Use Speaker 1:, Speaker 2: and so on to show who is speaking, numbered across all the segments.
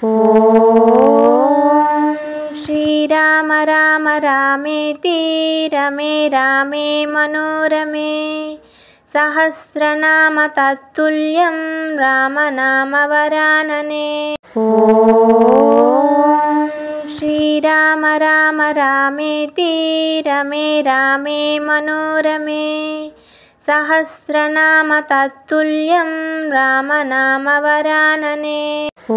Speaker 1: ॐ श्रीराम राम रामेति रमे रामे मनोरमे सहस्रनाम तत्तुल्यं रामनामवरानने। ॐ श्रीराम राम रामेति रमे रामे मनोरमे सहस्रनाम तत्तुल्यं रामनामवरानने। ॐ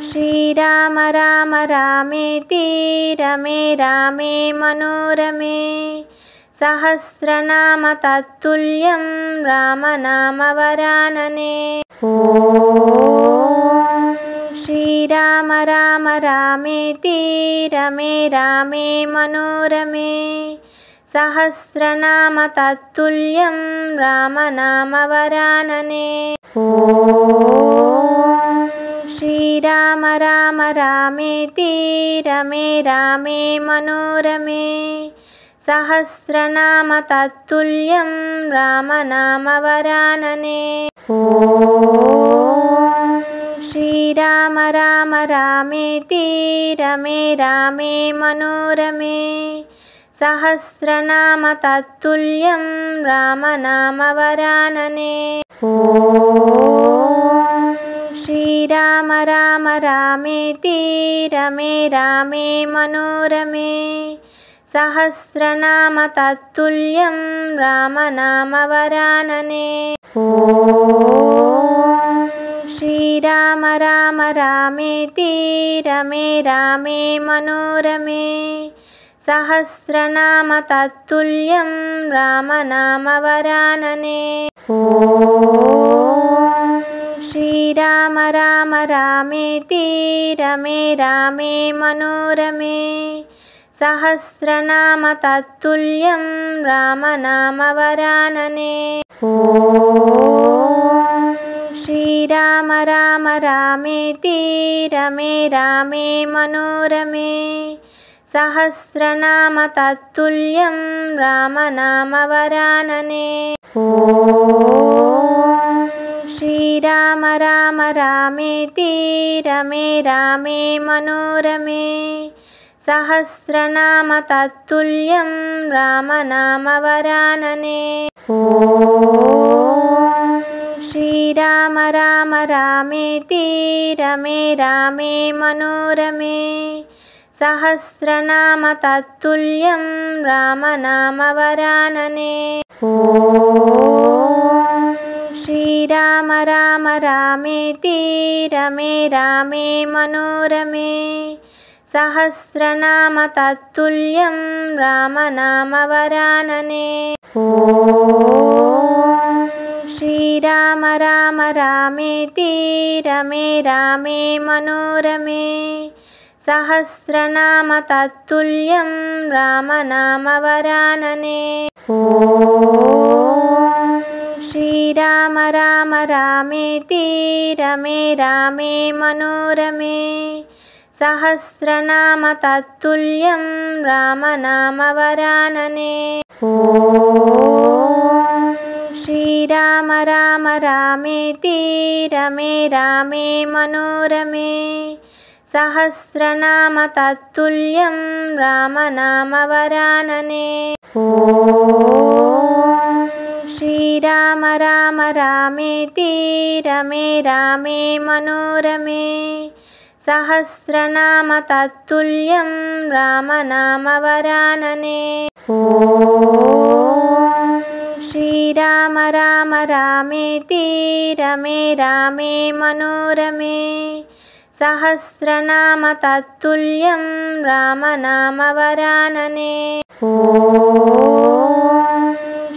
Speaker 1: श्रीराम राम रामेति रमे रामे मनोरमे सहस्रनाम तत्तुल्यं रामनामवरानने। ॐ श्रीराम राम रामेति रमे रामे मनोरमे सहस्रनाम तत्तुल्यं रामनामवरानने। ॐ श्रीराम राम रामेति रमे रामे मनोरमे सहस्रनाम तत्तुल्यं रामनामवरानने। ॐ श्रीराम राम रामेति रमे रामे मनोरमे सहस्रनाम तत्तुल्यं रामनामवरानने। ॐ श्रीराम राम रामेति रमे रामे मनोरमे सहस्रनाम तत्तुल्यं रामनामवरानने। ॐ श्रीराम राम रामेति रमे रामे मनोरमे सहस्रनाम तत्तुल्यं रामनामवरानने। ॐ श्रीराम राम रामेति रमे रामे मनोरमे सहस्रनाम तत्तुल्यं रामनामवरानने। ॐ श्रीराम राम रामेति रमे रामे मनोरमे सहस्रनाम तत्तुल्यं रामनामवरानने। ॐ श्रीराम राम रामेति रमे रामे मनोरमे सहस्रनाम तत्तुल्यं रामनामवरानने। ॐ श्रीराम राम रामेति रमे रामे मनोरमे सहस्रनाम तत्तुल्यं रामनामवरानने। ॐ श्रीराम राम रामेति रमे रामे मनोरमे सहस्रनाम तत्तुल्यं रामनामवरानने। ॐ श्रीराम राम रामेति रमे रामे मनोरमे सहस्रनाम तत्तुल्यं रामनामवरानने। ॐ श्रीराम राम रामेति रमे रामे मनोरमे सहस्रनाम तत्तुल्यं रामनामवरानने। ॐ श्रीराम राम रामेति रमे रामे मनोरमे सहस्रनाम तत्तुल्यं रामनामवरानने। ॐ श्रीराम राम रामेति रमे रामे मनोरमे सहस्रनाम तत्तुल्यं रामनामवरानने। ॐ श्रीराम राम रामेति रमे रामे मनोरमे सहस्रनाम तत्तुल्यं रामनामवरानने। ॐ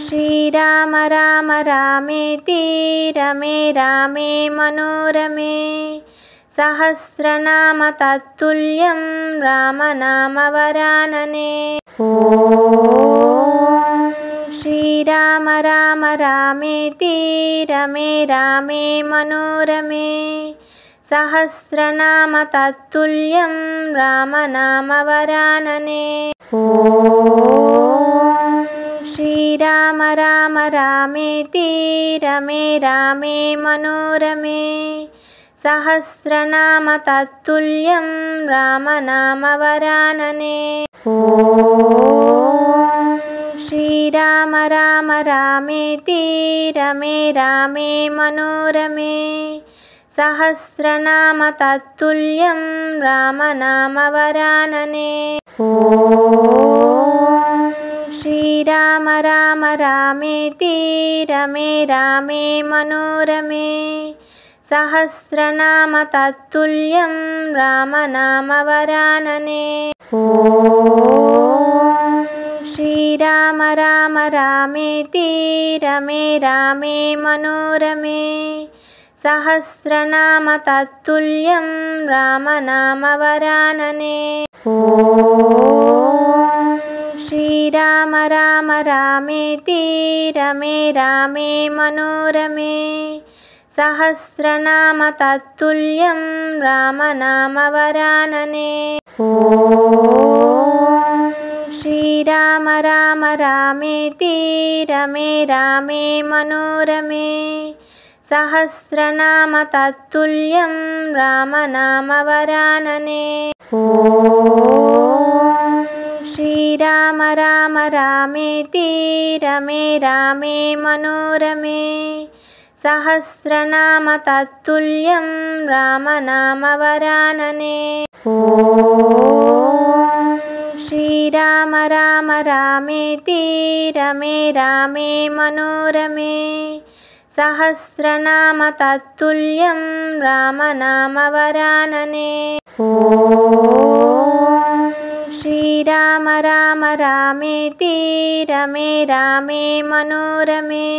Speaker 1: श्रीराम राम रामेति रमे रामे मनोरमे सहस्रनाम तत्तुल्यं रामनामवरानने। ॐ श्रीराम राम रामेति रमे रामे मनोरमे सहस्रनाम तत्तुल्यं रामनामवरानने। ॐ श्रीराम राम रामेति रमे रामे मनोरमे सहस्रनाम तत्तुल्यं रामनामवरानने। ॐ श्रीराम राम रामेति रमे रामे मनोरमे सहस्रनाम तत्तुल्यं रामनामवरानने। ॐ श्रीराम राम रामेति रमे रामे मनोरमे सहस्रनाम तत्तुल्यं रामनामवरानने। ॐ श्रीराम राम रामेति रमे रामे मनोरमे सहस्रनाम तत्तुल्यं रामनामवरानने। ॐ श्रीराम राम रामेति रमे रामे मनोरमे सहस्रनाम तत्तुल्यं रामनामवरानने। ॐ श्रीराम राम रामेति रमे रामे मनोरमे सहस्रनाम तत्तुल्यं रामनामवरानने। ॐ श्रीराम राम रामेति रमे रामे मनोरमे सहस्रनाम तत्तुल्यं रामनामवरानने। ॐ श्रीराम राम रामेति रमे रामे मनोरमे सहस्रनाम तत्तुल्यं रामनामवरानने। ॐ श्रीराम राम रामेति रमे रामे मनोरमे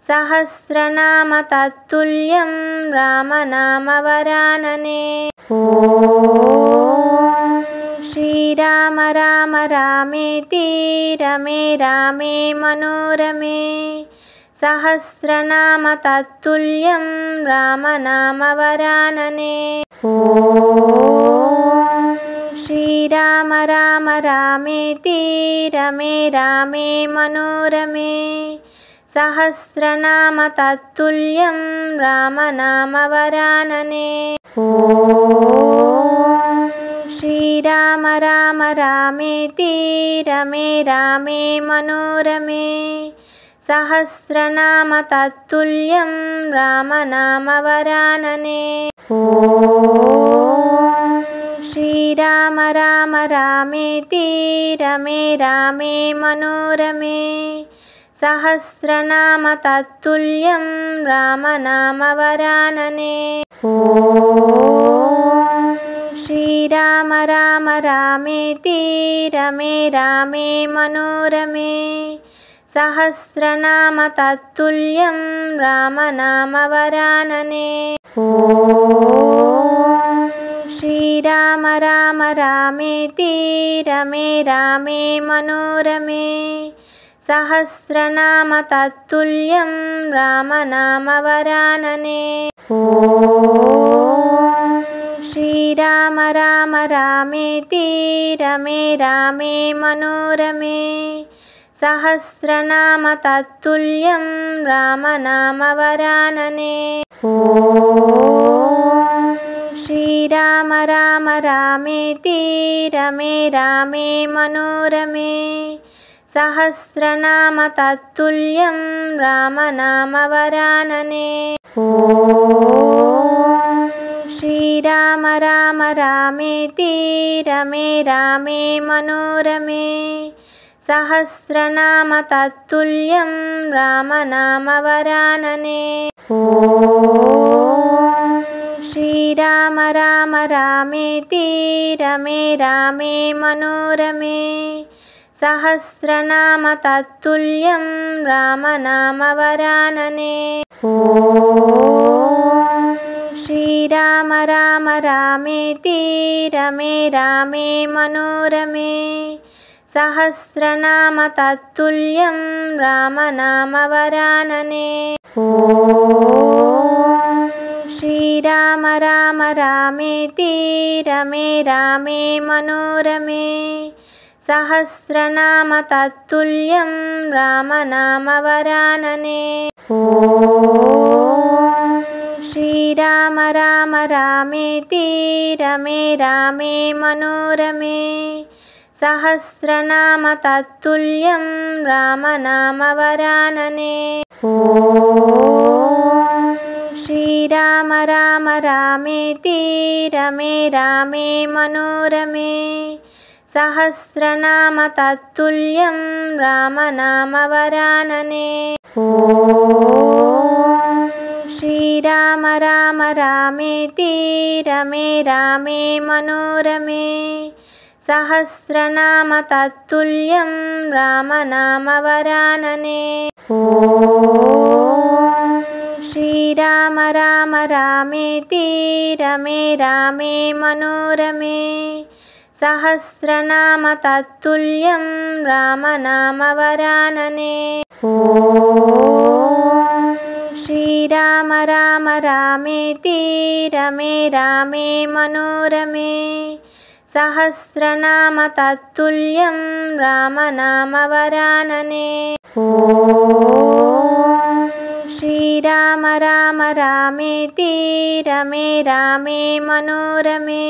Speaker 1: सहस्रनाम तत्तुल्यं रामनामवरानने। ॐ श्रीराम राम रामेति रमे रामे मनोरमे सहस्रनाम तत्तुल्यं रामनामवरानने। ॐ श्रीराम राम रामेति रमे रामे मनोरमे सहस्रनाम तत्तुल्यं रामनामवरानने। ॐ श्रीराम राम रामेति रमे रामे मनोरमे सहस्रनाम तत्तुल्यं रामनामवरानने। ॐ श्रीराम राम रामेति रमे रामे मनोरमे सहस्रनाम तत्तुल्यं रामनामवरानने। ॐ श्रीराम राम रामेति रमे रामे मनोरमे सहस्रनाम तत्तुल्यं रामनामवरानने। ॐ श्रीराम राम रामेति रमे रामे मनोरमे सहस्रनाम तत्तुल्यं रामनामवरानने। ॐ श्रीराम राम रामेति रमे रामे मनोरमे सहस्रनाम तत्तुल्यं रामनामवरानने। ॐ श्रीराम राम रामेति रमे रामे मनोरमे सहस्रनाम तत्तुल्यं रामनामवरानने। ॐ श्रीराम राम रामेति रमे रामे मनोरमे सहस्रनाम तत्तुल्यं रामनामवरानने। ॐ श्रीराम राम रामेति रमे रामे मनोरमे सहस्रनाम तत्तुल्यं रामनामवरानने। ॐ श्रीराम राम रामेति रमे रामे मनोरमे सहस्रनाम तत्तुल्यं रामनामवरानने। ॐ श्रीराम राम रामेति रमे रामे मनोरमे सहस्रनाम तत्तुल्यं रामनामवरानने। ॐ श्रीराम राम रामेति रमे रामे मनोरमे सहस्रनाम तत्तुल्यं रामनामवरानने। ॐ श्रीराम राम रामेति रमे रामे मनोरमे सहस्रनाम तत्तुल्यं रामनामवरानने। ॐ श्रीराम राम रामेति रमे रामे मनोरमे सहस्रनाम तत्तुल्यं रामनामवरानने। ॐ श्रीराम राम रामेति रमे रामे मनोरमे सहस्रनाम तत्तुल्यं रामनामवरानने। ॐ श्रीराम राम रामेति रमे रामे मनोरमे सहस्रनाम तत्तुल्यं रामनामवरानने। ॐ श्रीराम राम रामेति रमे रामे मनोरमे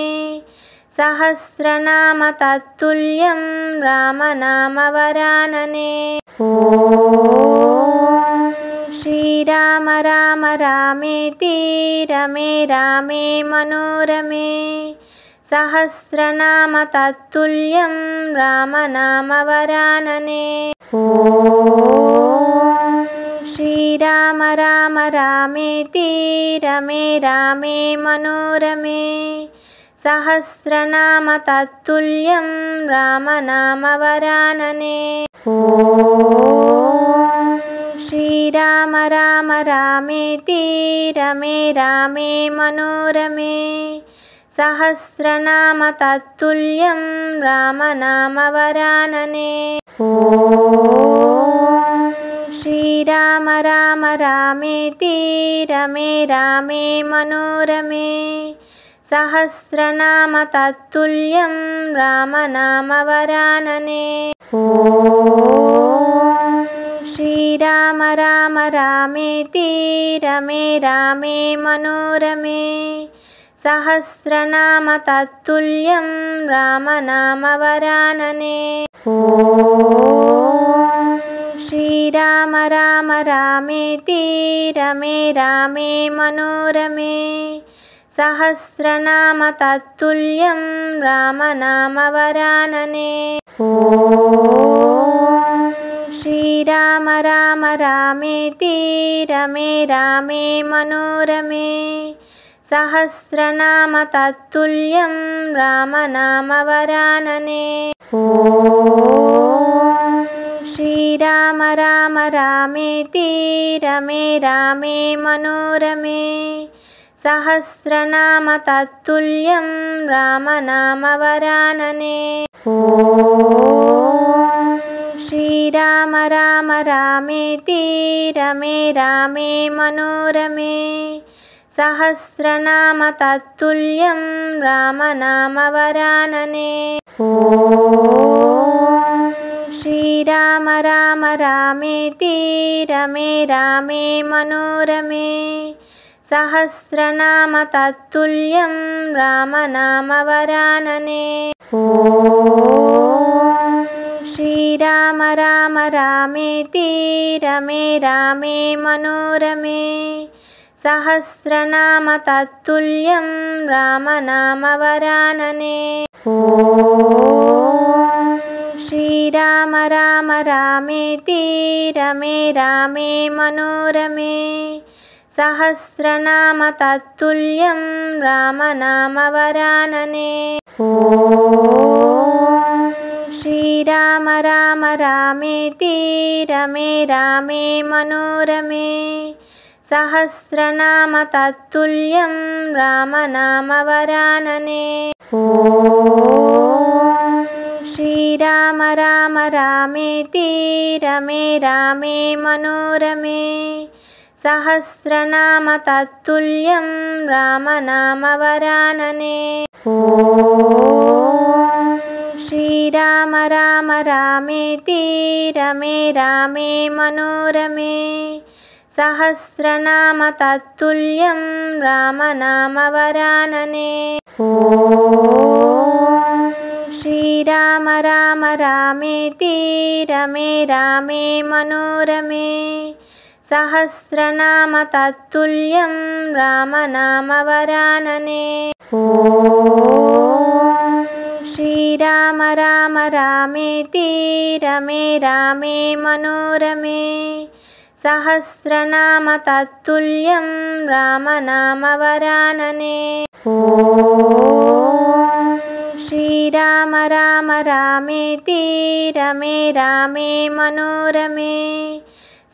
Speaker 1: सहस्रनाम तत्तुल्यं रामनामवरानने। ॐ श्रीराम राम रामेति रमे रामे मनोरमे सहस्रनाम तत्तुल्यं रामनामवरानने। ॐ श्रीराम राम रामेति रमे रामे मनोरमे सहस्रनाम तत्तुल्यं रामनामवरानने। ॐ श्रीराम राम रामेति रमे रामे मनोरमे सहस्रनाम तत्तुल्यं रामनामवरानने। ॐ श्रीराम राम रामेति रमे रामे मनोरमे सहस्रनाम तत्तुल्यं रामनामवरानने। ॐ श्रीराम राम रामेति रमे रामे मनोरमे सहस्रनाम तत्तुल्यं रामनामवरानने। ॐ श्रीराम राम रामेति रमे रामे मनोरमे सहस्रनाम तत्तुल्यं रामनामवरानने। ॐ श्रीराम राम रामेति रमे रामे मनोरमे सहस्रनाम तत्तुल्यं रामनामवरानने। ॐ श्रीराम राम रामेति रमे रामे मनोरमे सहस्रनाम तत्तुल्यं रामनामवरानने। ॐ श्रीराम राम रामेति रमे रामे मनोरमे सहस्रनाम तत्तुल्यं रामनामवरानने। ॐ श्रीराम राम रामेति रमे रामे मनोरमे सहस्रनाम तत्तुल्यं रामनामवरानने। ॐ श्रीराम राम रामेति रमे रामे मनोरमे सहस्रनाम तत्तुल्यं रामनामवरानने। ॐ श्रीराम राम रामेति रमे रामे मनोरमे सहस्रनाम तत्तुल्यं रामनामवरानने। ॐ श्रीराम राम रामेति रमे रामे मनोरमे सहस्रनाम तत्तुल्यं रामनामवरानने। ॐ श्रीराम राम रामेति रमे रामे मनोरमे सहस्रनाम तत्तुल्यं रामनामवरानने। ॐ श्रीराम राम रामेति रमे रामे मनोरमे सहस्रनाम तत्तुल्यं रामनामवरानने। ॐ श्रीराम राम रामेति रमे रामे मनोरमे सहस्रनाम तत्तुल्यं रामनामवरानने। ॐ श्रीराम राम रामेति रमे रामे मनोरमे सहस्रनाम तत्तुल्यं रामनामवरानने। ॐ श्रीराम राम रामेति रमे रामे मनोरमे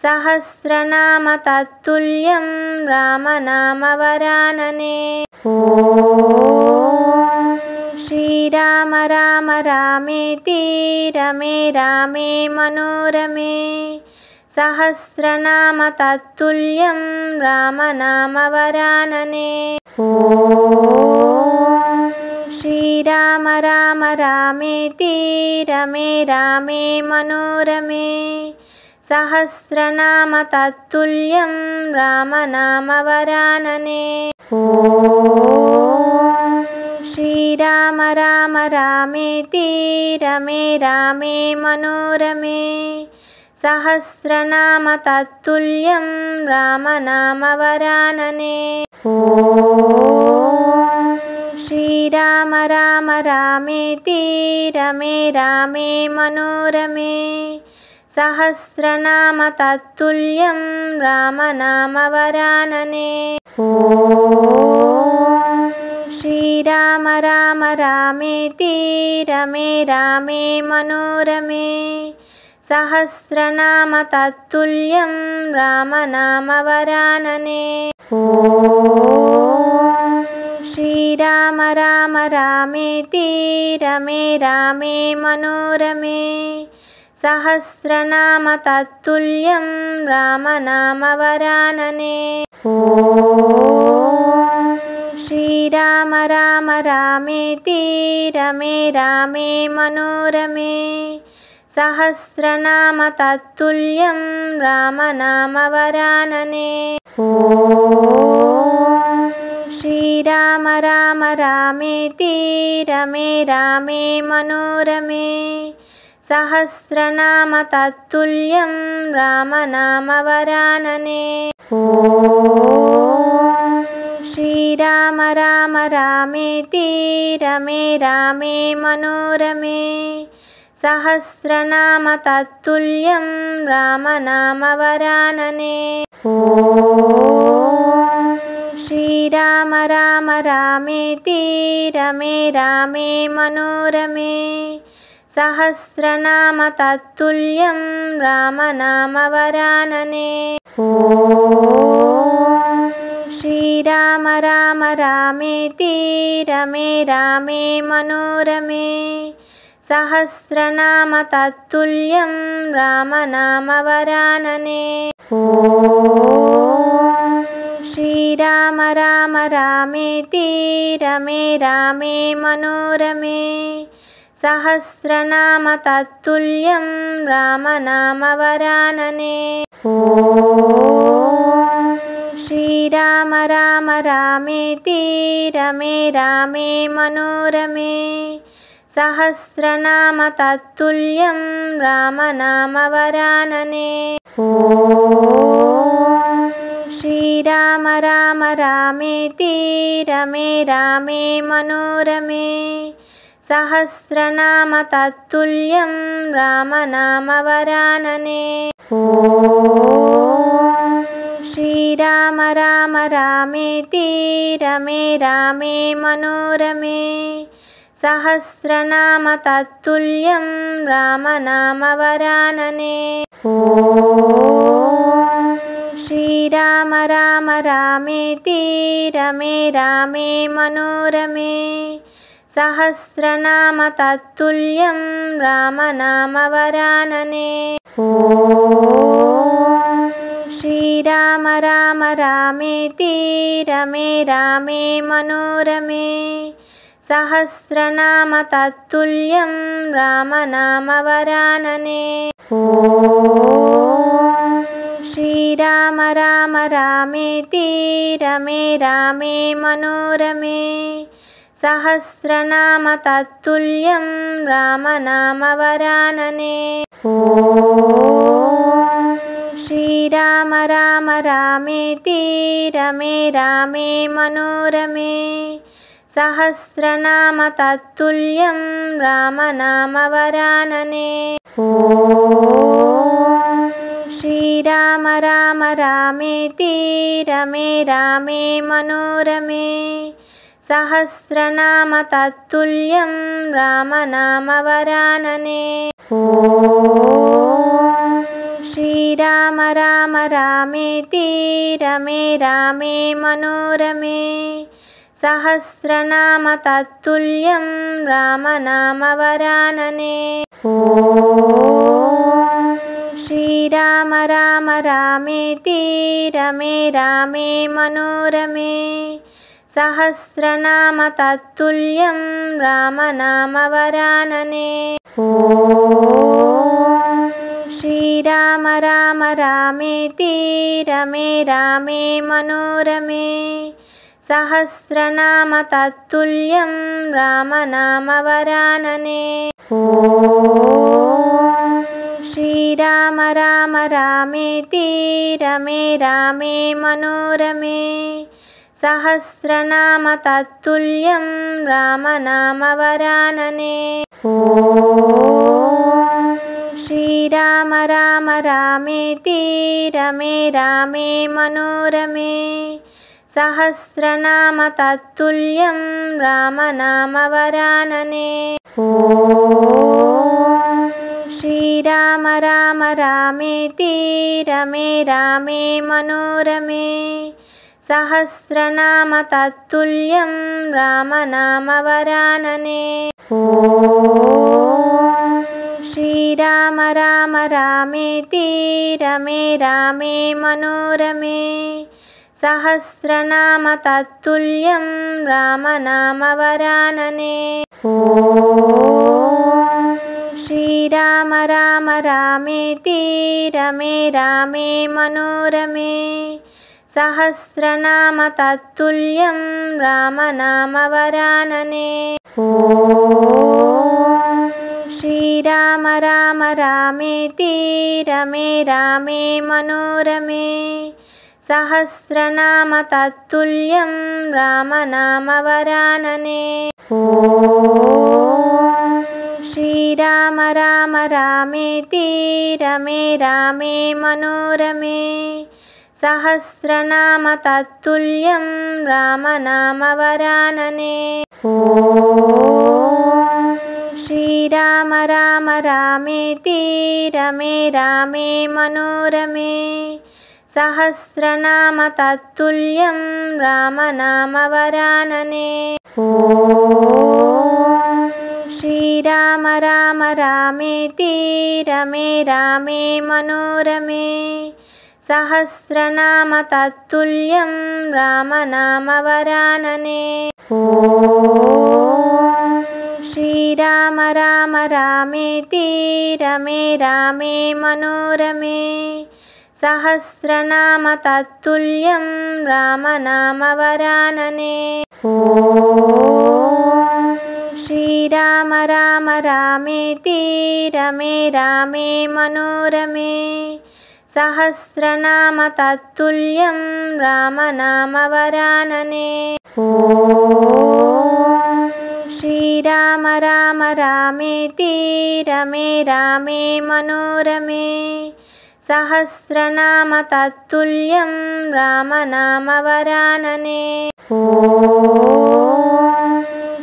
Speaker 1: सहस्रनाम तत्तुल्यं रामनामवरानने। ॐ श्रीराम राम रामेति रमे रामे मनोरमे सहस्रनाम तत्तुल्यं रामनामवरानने। ॐ श्रीराम राम रामेति रमे रामे मनोरमे सहस्रनाम तत्तुल्यं रामनामवरानने। ॐ श्रीराम राम रामेति रमे रामे मनोरमे सहस्रनाम तत्तुल्यं रामनामवरानने। ॐ श्रीराम राम रामेति रमे रामे मनोरमे सहस्रनाम तत्तुल्यं रामनामवरानने। ॐ श्रीराम राम रामेति रमे रामे मनोरमे सहस्रनाम तत्तुल्यं रामनामवरानने। ॐ श्रीराम राम रामेति रमे रामे मनोरमे सहस्रनाम तत्तुल्यं रामनामवरानने। ॐ श्रीराम राम रामेति रमे रामे मनोरमे सहस्रनाम तत्तुल्यं रामनामवरानने। ॐ श्रीराम राम रामेति रमे रामे मनोरमे सहस्रनाम तत्तुल्यं रामनामवरानने। ॐ श्रीराम राम रामेति रमे रामे मनोरमे सहस्रनाम तत्तुल्यं रामनामवरानने। ॐ श्रीराम राम रामेति रमे रामे मनोरमे सहस्रनाम तत्तुल्यं रामनामवरानने। ॐ श्रीराम राम रामेति रमे रामे मनोरमे सहस्रनाम तत्तुल्यं रामनामवरानने। ॐ श्रीराम राम रामेति रमे रामे मनोरमे सहस्रनाम तत्तुल्यं रामनामवरानने। ॐ श्रीराम राम रामेति रमे रामे मनोरमे सहस्रनाम तत्तुल्यं रामनामवरानने। ॐ श्रीराम राम रामेति रमे रामे मनोरमे सहस्रनाम तत्तुल्यं रामनामवरानने। ॐ श्रीराम राम रामेति रमे रामे मनोरमे सहस्रनाम तत्तुल्यं रामनामवरानने। ॐ श्रीराम राम रामेति रमे रामे मनोरमे सहस्रनाम तत्तुल्यं रामनामवरानने। ॐ श्रीराम राम रामेति रमे रामे मनोरमे सहस्रनाम तत्तुल्यं रामनामवरानने। ॐ श्री श्रीराम राम रामेति रमे रामे मनोरमे सहस्रनाम तत्तुल्यं रामनामवरानने। ॐ श्रीराम राम रामेति रमे रामे मनोरमे सहस्रनाम तत्तुल्यं रामनामवरानने। ॐ श्रीराम राम रामेति रमे रामे मनोरमे सहस्रनाम तत्तुल्यं रामनामवरानने। ॐ श्रीराम राम रामेति रमे रामे मनोरमे सहस्रनाम तत्तुल्यं रामनामवरानने। ॐ श्रीराम राम रामेति रमे रामे मनोरमे सहस्रनाम तत्तुल्यं रामनामवरानने। ॐ श्रीराम राम रामेति रमे रामे मनोरमे सहस्रनाम तत्तुल्यं रामनामवरानने। ॐ श्रीराम राम रामेति रमे रामे मनोरमे सहस्रनाम तत्तुल्यं रामनामवरानने। ॐ श्रीराम राम रामेति रमे रामे मनोरमे सहस्रनाम तत्तुल्यं रामनामवरानने। ॐ श्रीराम राम रामेति रमे रामे मनोरमे सहस्रनाम तत्तुल्यं रामनामवरानने। ॐ श्रीराम राम रामेति रमे रामे मनोरमे सहस्रनाम तत्तुल्यं रामनामवरानने। ॐ श्रीराम राम रामेति रमे रामे मनोरमे सहस्रनाम तत्तुल्यं रामनामवरानने। ॐ श्रीराम राम रामेति रमे रामे मनोरमे सहस्रनाम तत्तुल्यं रामनामवरानने। ॐ श्रीराम राम रामेति रमे रामे मनोरमे सहस्रनाम तत्तुल्यं रामनामवरानने। ॐ श्रीराम राम रामेति रमे रामे मनोरमे सहस्रनाम तत्तुल्यं रामनामवरानने। ॐ श्रीराम राम रामेति रमे रामे मनोरमे सहस्रनाम तत्तुल्यं रामनामवरानने। ॐ श्रीराम राम रामेति रमे रामे मनोरमे सहस्रनाम तत्तुल्यं रामनामवरानने। ॐ श्रीराम राम रामेति रमे रामे मनोरमे सहस्रनाम तत्तुल्यं रामनामवरानने। ॐ श्रीराम राम रामेति रमे रामे मनोरमे सहस्रनाम तत्तुल्यं रामनामवरानने। ॐ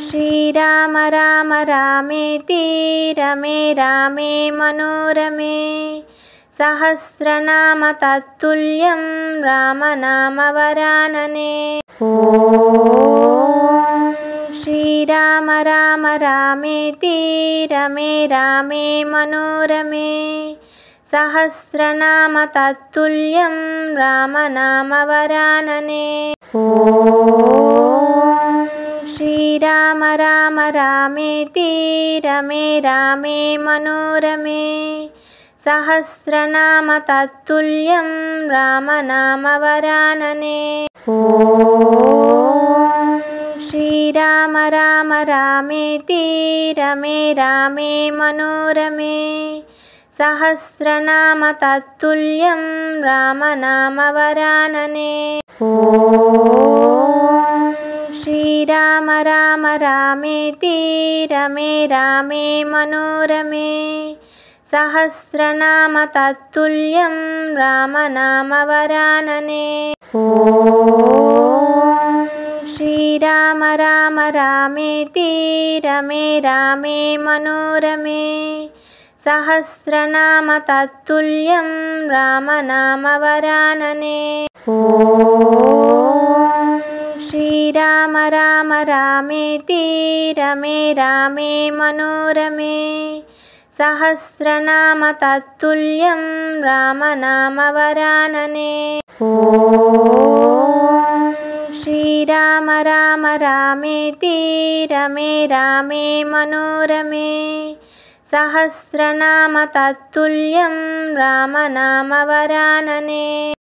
Speaker 1: श्रीराम राम रामेति रमे रामे मनोरमे सहस्रनाम तत्तुल्यं रामनामवरानने। ॐ श्रीराम राम रामेति रमे रामे मनोरमे सहस्रनाम तत्तुल्यं रामनामवरानने। ॐ श्रीराम राम रामेति रमे रामे मनोरमे सहस्रनाम तत्तुल्यं रामनामवरानने। ॐ श्रीराम राम रामेति रमे रामे मनोरमे सहस्रनाम तत्तुल्यं रामनामवरानने। ॐ श्रीराम राम रामेति रमे रामे मनोरमे सहस्रनाम तत्तुल्यं रामनामवरानने। ॐ श्रीराम राम रामेति रमे रामे मनोरमे सहस्रनाम तत्तुल्यं रामनामवरानने। ॐ श्रीराम राम रामेति रमे रामे मनोरमे सहस्रनाम तत्तुल्यं रामनामवरानने। ॐ श्रीराम राम रामेति रमे रामे मनोरमे सहस्रनाम तत्तुल्यं रामनामवरानने।